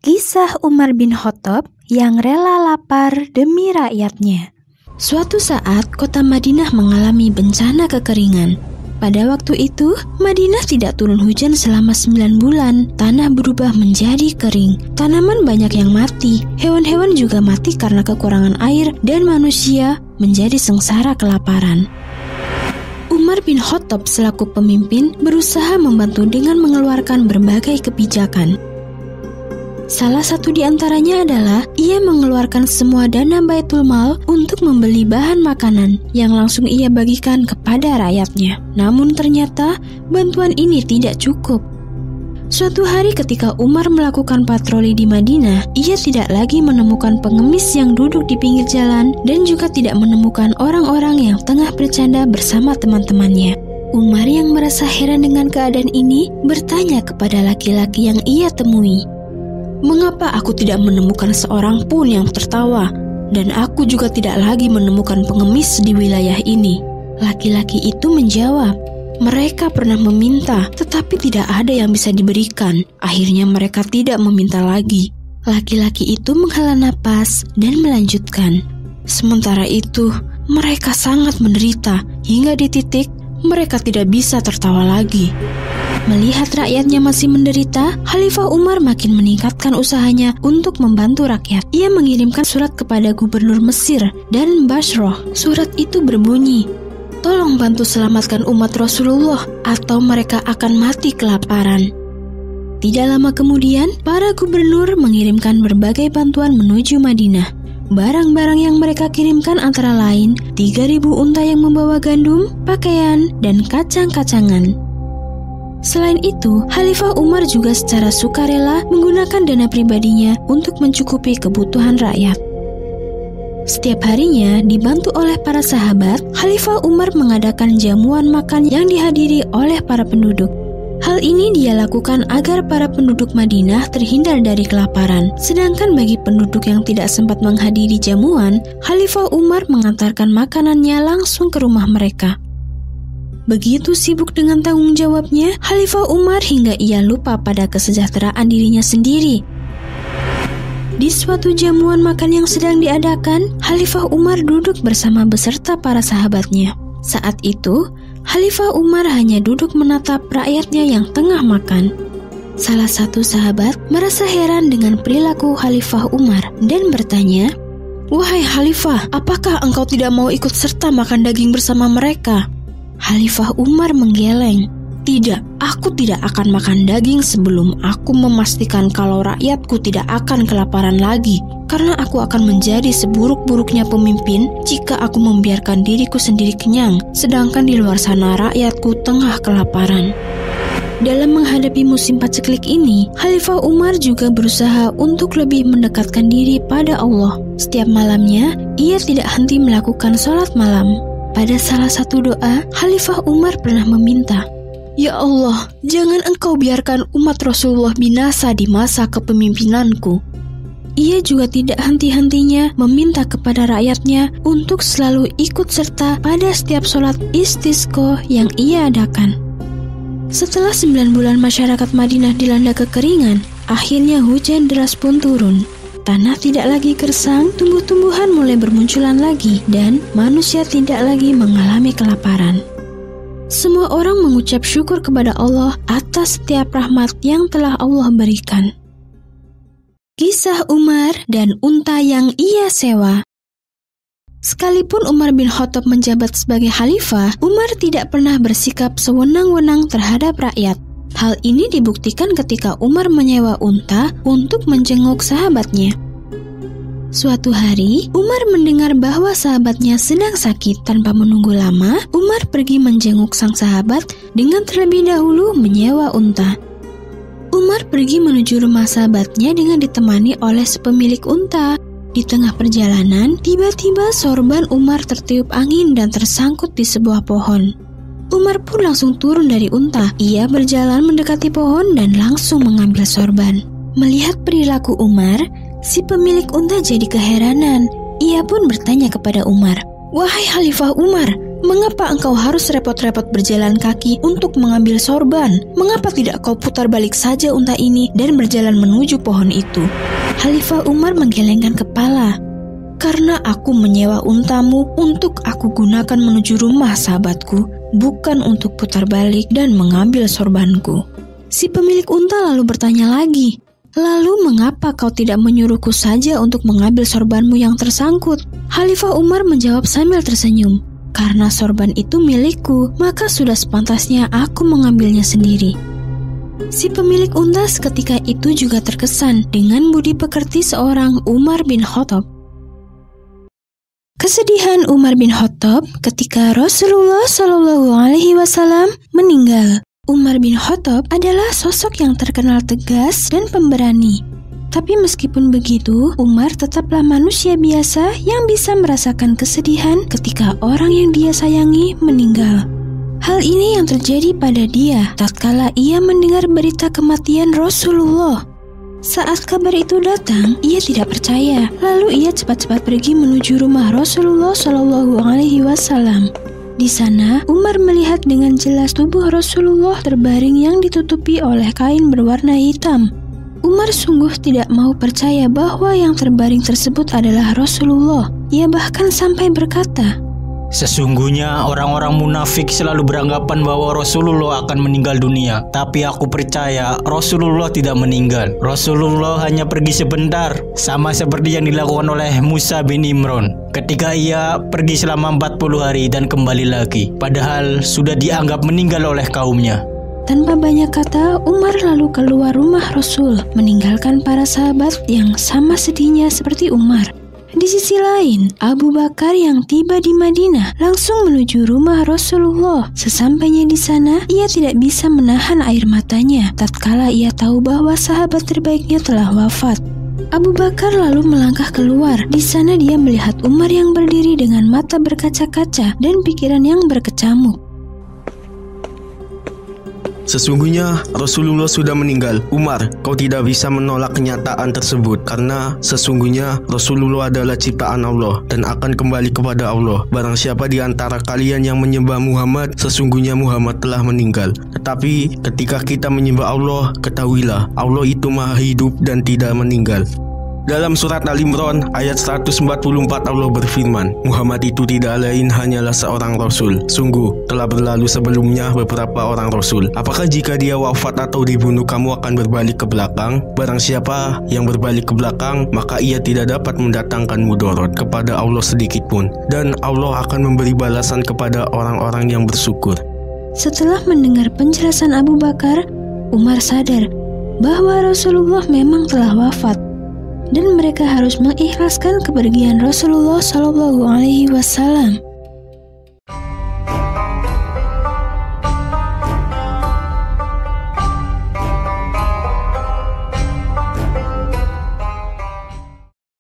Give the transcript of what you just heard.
Kisah Umar bin Khattab yang rela lapar demi rakyatnya. Suatu saat, kota Madinah mengalami bencana kekeringan. Pada waktu itu, Madinah tidak turun hujan selama 9 bulan. Tanah berubah menjadi kering. Tanaman banyak yang mati. Hewan-hewan juga mati karena kekurangan air, dan manusia menjadi sengsara kelaparan. Umar bin Khattab selaku pemimpin berusaha membantu dengan mengeluarkan berbagai kebijakan. Salah satu di antaranya adalah ia mengeluarkan semua dana Baitul Mal untuk membeli bahan makanan yang langsung ia bagikan kepada rakyatnya. Namun ternyata bantuan ini tidak cukup. Suatu hari ketika Umar melakukan patroli di Madinah, ia tidak lagi menemukan pengemis yang duduk di pinggir jalan dan juga tidak menemukan orang-orang yang tengah bercanda bersama teman-temannya. Umar yang merasa heran dengan keadaan ini bertanya kepada laki-laki yang ia temui, "Mengapa aku tidak menemukan seorang pun yang tertawa? Dan aku juga tidak lagi menemukan pengemis di wilayah ini." Laki-laki itu menjawab, "Mereka pernah meminta, tetapi tidak ada yang bisa diberikan. Akhirnya mereka tidak meminta lagi." Laki-laki itu menghela napas dan melanjutkan, "Sementara itu, mereka sangat menderita hingga di titik mereka tidak bisa tertawa lagi." Melihat rakyatnya masih menderita, Khalifah Umar makin meningkatkan usahanya untuk membantu rakyat. Ia mengirimkan surat kepada gubernur Mesir dan Bashrah. Surat itu berbunyi, "Tolong bantu selamatkan umat Rasulullah atau mereka akan mati kelaparan." Tidak lama kemudian, para gubernur mengirimkan berbagai bantuan menuju Madinah. Barang-barang yang mereka kirimkan antara lain 3.000 unta yang membawa gandum, pakaian, dan kacang-kacangan. Selain itu, Khalifah Umar juga secara sukarela menggunakan dana pribadinya untuk mencukupi kebutuhan rakyat. Setiap harinya, dibantu oleh para sahabat, Khalifah Umar mengadakan jamuan makan yang dihadiri oleh para penduduk. Hal ini dia lakukan agar para penduduk Madinah terhindar dari kelaparan. Sedangkan bagi penduduk yang tidak sempat menghadiri jamuan, Khalifah Umar mengantarkan makanannya langsung ke rumah mereka. Begitu sibuk dengan tanggung jawabnya, Khalifah Umar hingga ia lupa pada kesejahteraan dirinya sendiri. Di suatu jamuan makan yang sedang diadakan, Khalifah Umar duduk bersama beserta para sahabatnya. Saat itu, Khalifah Umar hanya duduk menatap rakyatnya yang tengah makan. Salah satu sahabat merasa heran dengan perilaku Khalifah Umar dan bertanya, "Wahai Khalifah, apakah engkau tidak mau ikut serta makan daging bersama mereka?" Khalifah Umar menggeleng, "Tidak, aku tidak akan makan daging sebelum aku memastikan kalau rakyatku tidak akan kelaparan lagi. Karena aku akan menjadi seburuk-buruknya pemimpin jika aku membiarkan diriku sendiri kenyang, sedangkan di luar sana rakyatku tengah kelaparan." Dalam menghadapi musim paceklik ini, Khalifah Umar juga berusaha untuk lebih mendekatkan diri pada Allah. Setiap malamnya, ia tidak henti melakukan sholat malam. Pada salah satu doa, Khalifah Umar pernah meminta, "Ya Allah, jangan engkau biarkan umat Rasulullah binasa di masa kepemimpinanku." Ia juga tidak henti-hentinya meminta kepada rakyatnya untuk selalu ikut serta pada setiap sholat istisqa yang ia adakan. Setelah 9 bulan masyarakat Madinah dilanda kekeringan, akhirnya hujan deras pun turun. Tanah tidak lagi gersang, tumbuh-tumbuhan mulai bermunculan lagi, dan manusia tidak lagi mengalami kelaparan. Semua orang mengucap syukur kepada Allah atas setiap rahmat yang telah Allah berikan. Kisah Umar dan unta yang ia sewa. Sekalipun Umar bin Khattab menjabat sebagai khalifah, Umar tidak pernah bersikap sewenang-wenang terhadap rakyat. Hal ini dibuktikan ketika Umar menyewa unta untuk menjenguk sahabatnya. Suatu hari, Umar mendengar bahwa sahabatnya sedang sakit. Tanpa menunggu lama, Umar pergi menjenguk sang sahabat dengan terlebih dahulu menyewa unta. Umar pergi menuju rumah sahabatnya dengan ditemani oleh sepemilik unta. Di tengah perjalanan, tiba-tiba sorban Umar tertiup angin dan tersangkut di sebuah pohon. Umar pun langsung turun dari unta. Ia berjalan mendekati pohon dan langsung mengambil sorban. Melihat perilaku Umar, si pemilik unta jadi keheranan. Ia pun bertanya kepada Umar, "Wahai Khalifah Umar, Mengapa engkau harus repot-repot berjalan kaki untuk mengambil sorban? Mengapa tidak kau putar balik saja unta ini dan berjalan menuju pohon itu? Khalifah Umar menggelengkan kepala. Karena aku menyewa untamu untuk aku gunakan menuju rumah sahabatku, bukan untuk putar balik dan mengambil sorbanku. Si pemilik unta lalu bertanya lagi, lalu mengapa kau tidak menyuruhku saja untuk mengambil sorbanmu yang tersangkut? Khalifah Umar menjawab sambil tersenyum. Karena sorban itu milikku, maka sudah sepantasnya aku mengambilnya sendiri. Si pemilik unta seketika itu juga terkesan dengan budi pekerti seorang Umar bin Khattab. Kesedihan Umar bin Khattab ketika Rasulullah SAW meninggal. Umar bin Khattab adalah sosok yang terkenal tegas dan pemberani. Tapi meskipun begitu, Umar tetaplah manusia biasa yang bisa merasakan kesedihan ketika orang yang dia sayangi meninggal. Hal ini yang terjadi pada dia tatkala ia mendengar berita kematian Rasulullah. Saat kabar itu datang, ia tidak percaya. Lalu ia cepat-cepat pergi menuju rumah Rasulullah SAW. Di sana, Umar melihat dengan jelas tubuh Rasulullah terbaring yang ditutupi oleh kain berwarna hitam. Umar sungguh tidak mau percaya bahwa yang terbaring tersebut adalah Rasulullah. Ia bahkan sampai berkata, "Sesungguhnya orang-orang munafik selalu beranggapan bahwa Rasulullah akan meninggal dunia. Tapi aku percaya Rasulullah tidak meninggal. Rasulullah hanya pergi sebentar, sama seperti yang dilakukan oleh Musa bin Imran ketika ia pergi selama 40 hari dan kembali lagi, padahal sudah dianggap meninggal oleh kaumnya." Tanpa banyak kata, Umar lalu keluar rumah Rasul, meninggalkan para sahabat yang sama sedihnya seperti Umar. Di sisi lain, Abu Bakar yang tiba di Madinah langsung menuju rumah Rasulullah. Sesampainya di sana, ia tidak bisa menahan air matanya tatkala ia tahu bahwa sahabat terbaiknya telah wafat. Abu Bakar lalu melangkah keluar. Di sana dia melihat Umar yang berdiri dengan mata berkaca-kaca dan pikiran yang berkecamuk. Sesungguhnya Rasulullah sudah meninggal. Umar, kau tidak bisa menolak kenyataan tersebut, karena sesungguhnya Rasulullah adalah ciptaan Allah dan akan kembali kepada Allah. Barang siapa di antara kalian yang menyembah Muhammad, sesungguhnya Muhammad telah meninggal. Tetapi ketika kita menyembah Allah, ketahuilah Allah itu maha hidup dan tidak meninggal. Dalam surat Al-Imran ayat 144 Allah berfirman, Muhammad itu tidak lain hanyalah seorang Rasul. Sungguh telah berlalu sebelumnya beberapa orang Rasul. Apakah jika dia wafat atau dibunuh kamu akan berbalik ke belakang? Barang siapa yang berbalik ke belakang, maka ia tidak dapat mendatangkan mudarat kepada Allah sedikit pun. Dan Allah akan memberi balasan kepada orang-orang yang bersyukur. Setelah mendengar penjelasan Abu Bakar, Umar sadar bahwa Rasulullah memang telah wafat dan mereka harus mengikhlaskan kepergian Rasulullah SAW.